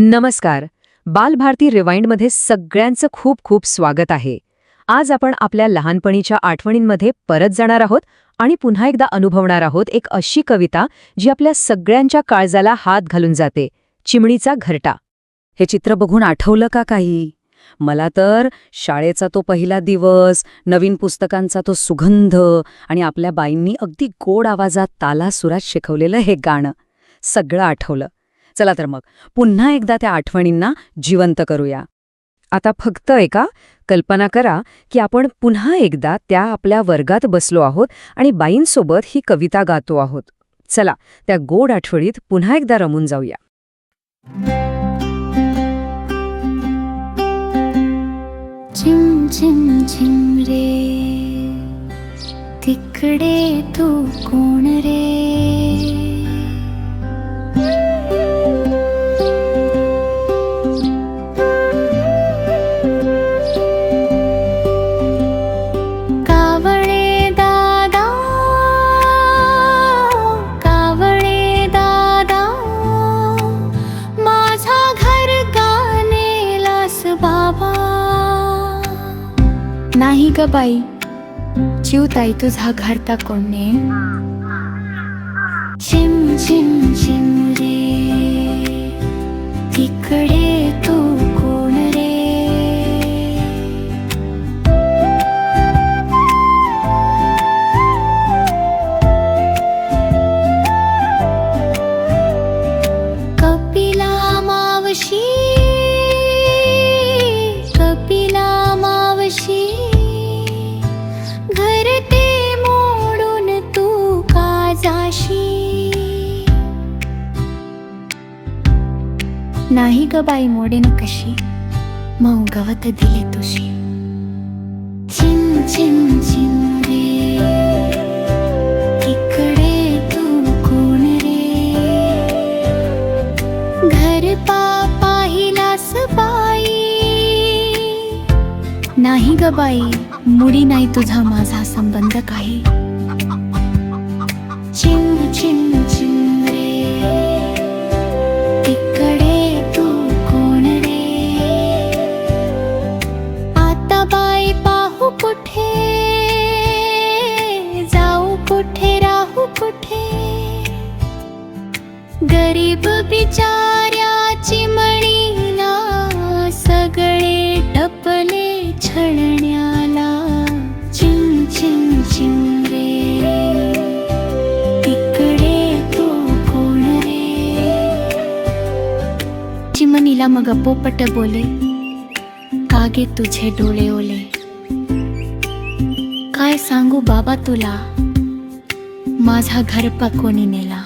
नमस्कार. बालभारती रिवाइंडमध्ये सगळ्यांचं खूप खूप स्वागत आहे. आज आपण आपल्या लहानपणीच्या आठवणींमध्ये परत जाणार आहोत आणि पुन्हा एकदा अनुभवणार आहोत एक अशी कविता जी आपल्या सगळ्यांच्या काळजाला हात घालून जाते, चिमणीचा घरटा. हे चित्र बघून आठवलं का काही? मला तर शाळेचा तो पहिला दिवस, नवीन पुस्तकांचा तो सुगंध आणि आपल्या बाईंनी अगदी गोड आवाजात तालासुरात शिकवलेलं हे गाणं सगळं आठवलं. चला तर मग पुन्हा एकदा त्या आठवणींना जिवंत करूया. आता फक्त कल्पना करा की आपण पुन्हा एकदा त्या आपल्या वर्गात बसलो आहोत आणि बाईंसोबत ही कविता गातो आहोत. चला त्या गोड आठवणीत पुन्हा एकदा रमून जाऊया. चिम चिम चिम रे, तिकडे तू कोण रे? कावळे दादा, कावळे दादा, माझा घर का नेलास बाबा? नाही ग बाई, चिवताई तुझा घरटा कोणे? चिम चिम चिम रे, तिकडे तू कोण रे? कपिला मावशी, कपिला मावशी, घर ते मोडून तू का जाशी? नाही ग बाई मोडेन कशी, मऊ गवत दिले तुझी. चिम चिम चिम रे, तिकडे तू कोण रे? घर पाहिलास बाई? नाही ग बाई, मुडी नाही तुझा माझा संबंध काही. चिम चिम चिम रे, तिकडे तू कोण रे? आता बाई पाहू कुठे, जाऊ कुठे, राहू कुठे? गरीब बिचाऱ्या चिमणीला सगळे टपले छळण्याला. चिम चिम चिम रे, तिकडे तू कोण रे? चिमणीला मग पोपट बोले, कागे तुझे डोळे ओले. काय सांगू बाबा तुला, माझा घरपा कोणी नेला?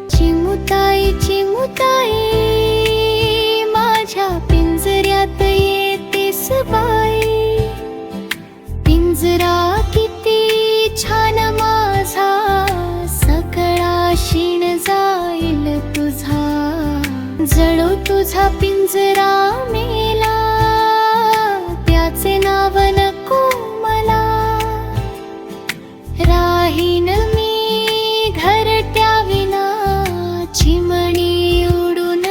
चिमुताई चिमुताई, माझ्या पिंजऱ्यात येतेस बाई. पिंजरा किती छान माझा, सगळा शीण जाईल तुझा. जळू तुझा पिंजरा मेला, त्याचे नाव नको मला. राहीन मी घरट्या विना, चिमणी उडून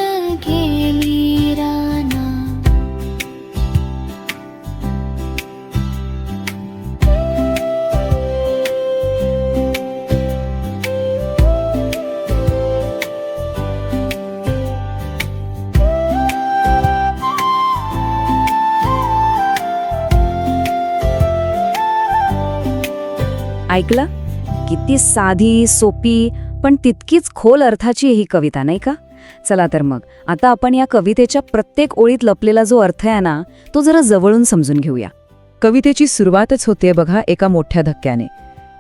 गेली राना. ऐकलं? किती साधी, सोपी पण तितकीच खोल अर्थाची ही कविता, नाही का? चला तर मग आता आपण या कवितेच्या प्रत्येक ओळीत लपलेला जो अर्थ आहे ना, तो जरा जवळून समजून घेऊया. कवितेची सुरुवातच होते बघा एका मोठ्या धक्क्याने.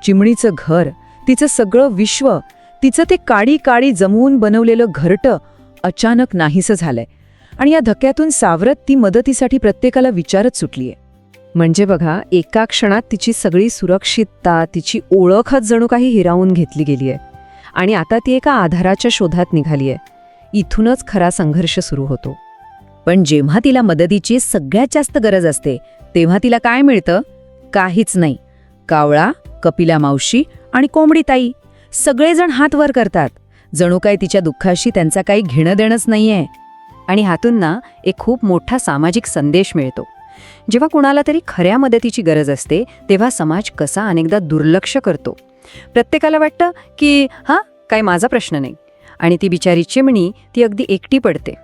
चिमणीचं घर, तिचं सगळं विश्व, तिचं ते काडी काडी जमवून बनवलेलं घरटं अचानक नाहीसं झालंय. आणि या धक्क्यातून सावरत ती मदतीसाठी प्रत्येकाला विचारत सुटलीये. म्हणजे बघा, एका क्षणात तिची सगळी सुरक्षितता, तिची ओळखच जणू काही हिरावून घेतली गेलीय. आणि आता ती एका आधाराच्या शोधात निघालीय. इथूनच खरा संघर्ष सुरू होतो. पण जेव्हा तिला मदतीची सगळ्यात जास्त गरज असते तेव्हा तिला काय मिळतं? काहीच नाही. कावळा, कपिला मावशी आणि कोंबडी ताई सगळेजण हात वर करतात, जणू काय तिच्या दुःखाशी त्यांचा काही घेणं देणंच नाहीये. आणि ह्यातून ना एक खूप मोठा सामाजिक संदेश मिळतो. जेव्हा कुणाला तरी खऱ्या मदतीची गरज असते तेव्हा समाज कसा अनेकदा दुर्लक्ष करतो. प्रत्येकाला वाटतं की काय माझा प्रश्न नाही, आणि ती बिचारी चिमणी ती अगदी एकटी पडते.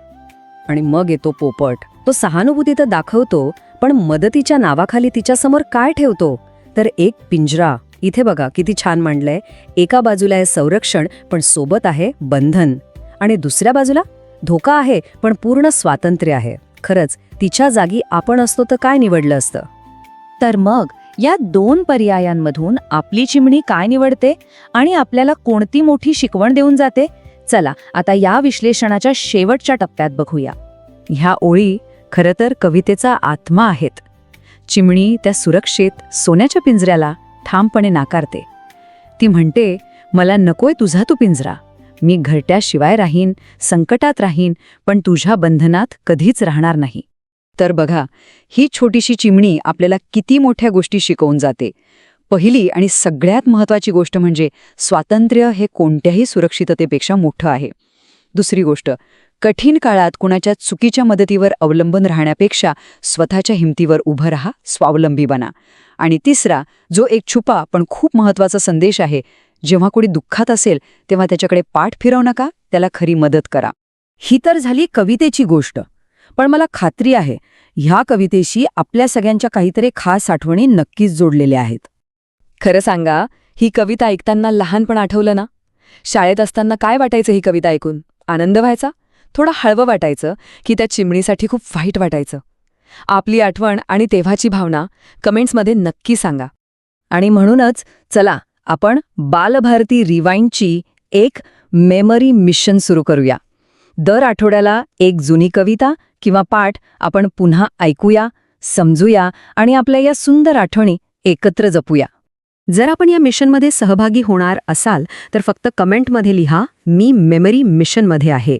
आणि मग येतो पोपट. तो सहानुभूती तर दाखवतो, पण मदतीच्या नावाखाली तिच्यासमोर काय ठेवतो तर एक पिंजरा. इथे बघा किती छान मांडलंय. एका बाजूला आहे संरक्षण, पण सोबत आहे बंधन, आणि दुसऱ्या बाजूला धोका आहे पण पूर्ण स्वातंत्र्य आहे. खरंच तिच्या जागी आपण असतो तर काय निवडलं असतं? तर मग या दोन पर्यायांमधून आपली चिमणी काय निवडते आणि आपल्याला कोणती मोठी शिकवण देऊन जाते? चला आता या विश्लेषणाच्या शेवटच्या टप्प्यात बघूया. ह्या ओळी खरं तर कवितेचा आत्मा आहेत. चिमणी त्या सुरक्षित सोन्याच्या पिंजऱ्याला ठामपणे नाकारते. ती म्हणते, मला नकोय तुझा तू पिंजरा, मी घरट्याशिवाय राहीन, संकटात राहीन, पण तुझ्या बंधनात कधीच राहणार नाही. तर बघा, ही छोटीशी चिमणी आपल्याला किती मोठ्या गोष्टी शिकवून जाते. पहिली आणि सगळ्यात महत्त्वाची गोष्ट म्हणजे स्वातंत्र्य हे कोणत्याही सुरक्षिततेपेक्षा मोठं आहे. दुसरी गोष्ट, कठीण काळात कुणाच्या चुकीच्या मदतीवर अवलंबून राहण्यापेक्षा स्वतःच्या हिमतीवर उभं राहा, स्वावलंबी बना. आणि तिसरा, जो एक छुपा पण खूप महत्त्वाचा संदेश आहे, जेव्हा कोणी दुःखात असेल तेव्हा त्याच्याकडे पाठ फिरवू नका, त्याला खरी मदत करा. ही तर झाली कवितेची गोष्ट, पण मला खात्री आहे ह्या कवितेशी आपल्या सगळ्यांच्या काहीतरी खास आठवणी नक्कीच जोडलेल्या आहेत. खरं सांगा, ही कविता ऐकताना लहानपण आठवलं ना? शाळेत असताना काय वाटायचं ही कविता ऐकून? आनंद व्हायचा? थोडं हळवं वाटायचं की त्या चिमणीसाठी खूप वाईट वाटायचं? आपली आठवण आणि तेव्हाची भावना कमेंट्समध्ये नक्की सांगा. आणि म्हणूनच चला आपण बालभारती रिवाइंडची एक मेमरी मिशन सुरू करूया. दर आठवड्याला एक जुनी कविता किंवा पाठ आपण पुन्हा ऐकूया, समजूया आणि आपल्या या सुंदर आठवणी एकत्र जपूया. जर आपण या मिशनमध्ये सहभागी होणार असाल तर फक्त कमेंटमध्ये लिहा, मी मेमरी मिशनमध्ये आहे.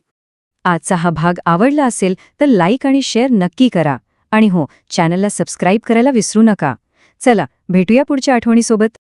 आजचा हा भाग आवडला असेल तर लाईक आणि शेअर नक्की करा. आणि हो, चॅनलला सबस्क्राईब करायला विसरू नका. चला भेटूया पुढच्या आठवणीसोबत.